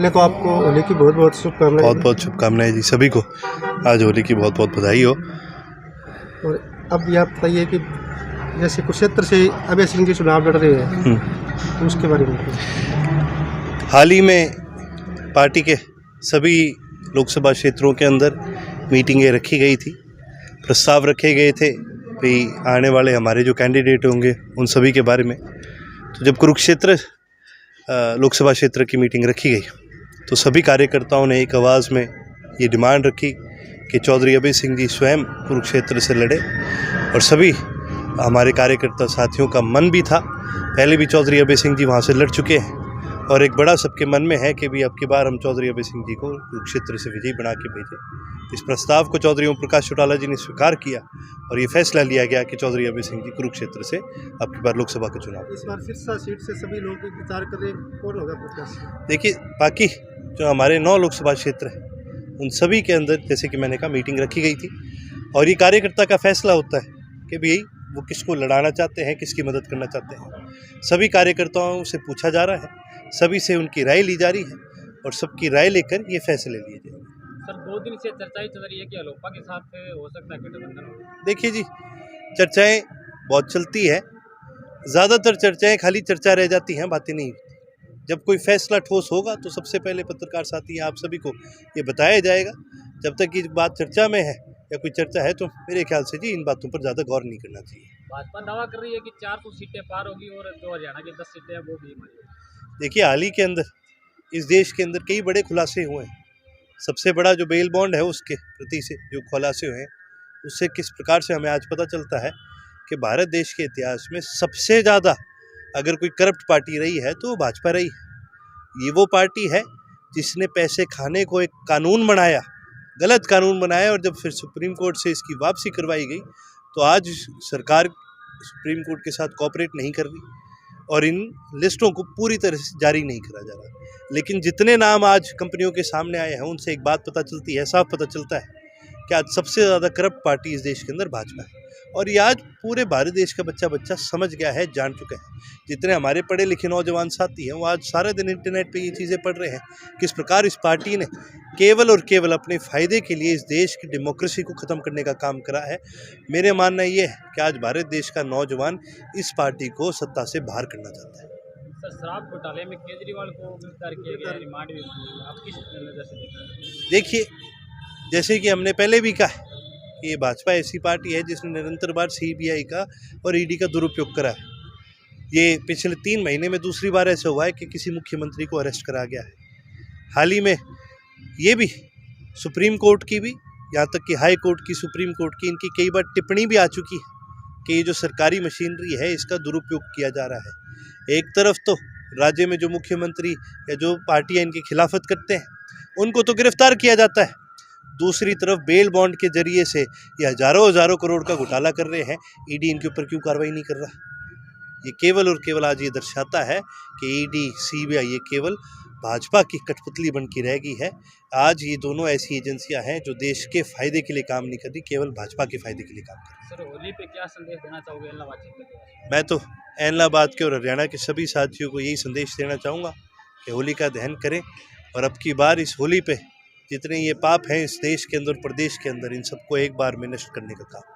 पहले तो आपको होली की बहुत बहुत शुभकामनाएं। बहुत बहुत शुभकामनाएं जी सभी को। आज होली की बहुत बहुत बधाई हो। और अब ये आप बताइए कि जैसे कुरुक्षेत्र से अभय सिंह जी चुनाव लड़ रहे हैं तो उसके बारे में हाल ही में पार्टी के सभी लोकसभा क्षेत्रों के अंदर मीटिंगें रखी गई थी, प्रस्ताव रखे गए थे भाई आने वाले हमारे जो कैंडिडेट होंगे उन सभी के बारे में। तो जब कुरुक्षेत्र लोकसभा क्षेत्र की मीटिंग रखी गई तो सभी कार्यकर्ताओं ने एक आवाज़ में ये डिमांड रखी कि चौधरी अभय सिंह जी स्वयं कुरुक्षेत्र से लड़े। और सभी हमारे कार्यकर्ता साथियों का मन भी था, पहले भी चौधरी अभय सिंह जी वहाँ से लड़ चुके हैं और एक बड़ा सबके मन में है कि भी अब की बार हम चौधरी अभय सिंह जी को कुरुक्षेत्र से विजयी बना के भेजें। इस प्रस्ताव को चौधरी ओम प्रकाश चौटाला जी ने स्वीकार किया और ये फैसला लिया गया कि चौधरी अभय सिंह जी कुरुक्षेत्र से अब की बार लोकसभा का चुनाव। इस बार सिरसा सीट से सभी लोग विचार कर रहे हैं कौन होगा प्रत्याशी। देखिए बाकी जो हमारे 9 लोकसभा क्षेत्र हैं उन सभी के अंदर जैसे कि मैंने कहा मीटिंग रखी गई थी और ये कार्यकर्ता का फैसला होता है कि भाई वो किसको लड़ाना चाहते हैं, किसकी मदद करना चाहते हैं। सभी कार्यकर्ताओं से पूछा जा रहा है, सभी से उनकी राय ली जा रही है और सबकी राय लेकर ये फैसले लिए जाएंगे। सर 2 दिन से चर्चाएं चल रही है कि अलोपा के साथ हो सकता है गठबंधन। देखिए जी चर्चाएं बहुत चलती है, ज़्यादातर चर्चाएं खाली चर्चा रह जाती हैं, बातें नहीं होती। जब कोई फैसला ठोस होगा तो सबसे पहले पत्रकार साथी आप सभी को ये बताया जाएगा। जब तक ये बात चर्चा में है या कोई चर्चा है तो मेरे ख्याल से जी इन बातों पर ज़्यादा गौर नहीं करना चाहिए। भाजपा दावा कर रही है कि 400 सीटें पार होगी और जो हरियाणा की 10 सीटें हैं वो भी हमारी। देखिए हाल ही के अंदर इस देश के अंदर कई बड़े खुलासे हुए हैं। सबसे बड़ा जो बेल बॉन्ड है उसके प्रति से जो खुलासे हुए हैं उससे किस प्रकार से हमें आज पता चलता है कि भारत देश के इतिहास में सबसे ज़्यादा अगर कोई करप्ट पार्टी रही है तो वो भाजपा रही है। ये वो पार्टी है जिसने पैसे खाने को एक कानून बनाया, गलत कानून बनाया और जब फिर सुप्रीम कोर्ट से इसकी वापसी करवाई गई तो आज सरकार सुप्रीम कोर्ट के साथ कोऑपरेट नहीं कर रही और इन लिस्टों को पूरी तरह से जारी नहीं करा जा रहा। लेकिन जितने नाम आज कंपनियों के सामने आए हैं उनसे एक बात पता चलती है, साफ पता चलता है कि आज सबसे ज़्यादा करप्ट पार्टी इस देश के अंदर भाजपा है और ये आज पूरे भारत देश का बच्चा समझ गया है, जान चुका है। जितने हमारे पढ़े लिखे नौजवान साथी हैं वो आज सारे दिन इंटरनेट पे ये चीज़ें पढ़ रहे हैं किस प्रकार इस पार्टी ने केवल और केवल अपने फ़ायदे के लिए इस देश की डेमोक्रेसी को ख़त्म करने का काम करा है। मेरे मानना ये है कि आज भारत देश का नौजवान इस पार्टी को सत्ता से बाहर करना चाहता है। सर शराब घोटाले में केजरीवाल को गिरफ्तार किया गया, रिमांड भी हुई। आप किस नज़र से देख रहे हैं? देखिए जैसे कि हमने पहले भी कहा है कि ये भाजपा ऐसी पार्टी है जिसने निरंतर बार सीबीआई का और ईडी का दुरुपयोग करा है। ये पिछले 3 महीने में दूसरी बार ऐसा हुआ है कि किसी मुख्यमंत्री को अरेस्ट करा गया है। हाल ही में ये भी सुप्रीम कोर्ट की भी, यहाँ तक कि हाई कोर्ट की, सुप्रीम कोर्ट की, इनकी कई बार टिप्पणी भी आ चुकी है कि ये जो सरकारी मशीनरी है इसका दुरुपयोग किया जा रहा है। एक तरफ तो राज्य में जो मुख्यमंत्री या जो पार्टियाँ इनकी खिलाफत करते हैं उनको तो गिरफ्तार किया जाता है, दूसरी तरफ बेल बॉन्ड के जरिए से ये हज़ारों करोड़ का घोटाला कर रहे हैं। ईडी इनके ऊपर क्यों कार्रवाई नहीं कर रहा? ये केवल और केवल आज ये दर्शाता है कि ईडी सीबीआई ये केवल भाजपा की कठपुतली बन के रह गई है। आज ये दोनों ऐसी एजेंसियां हैं जो देश के फायदे के लिए काम नहीं कर रही, केवल भाजपा के फायदे के लिए काम कर रही। सर होली पे क्या संदेश देना चाहोगे ऐलनाबाद क्षेत्र के? मैं तो ऐलनाबाद के और हरियाणा के सभी साथियों को यही संदेश देना चाहूँगा कि होली का दहन करें और अब की बार इस होली पे जितने ये पाप हैं इस देश के अंदर, प्रदेश के अंदर, इन सबको एक बार में नष्ट करने का काम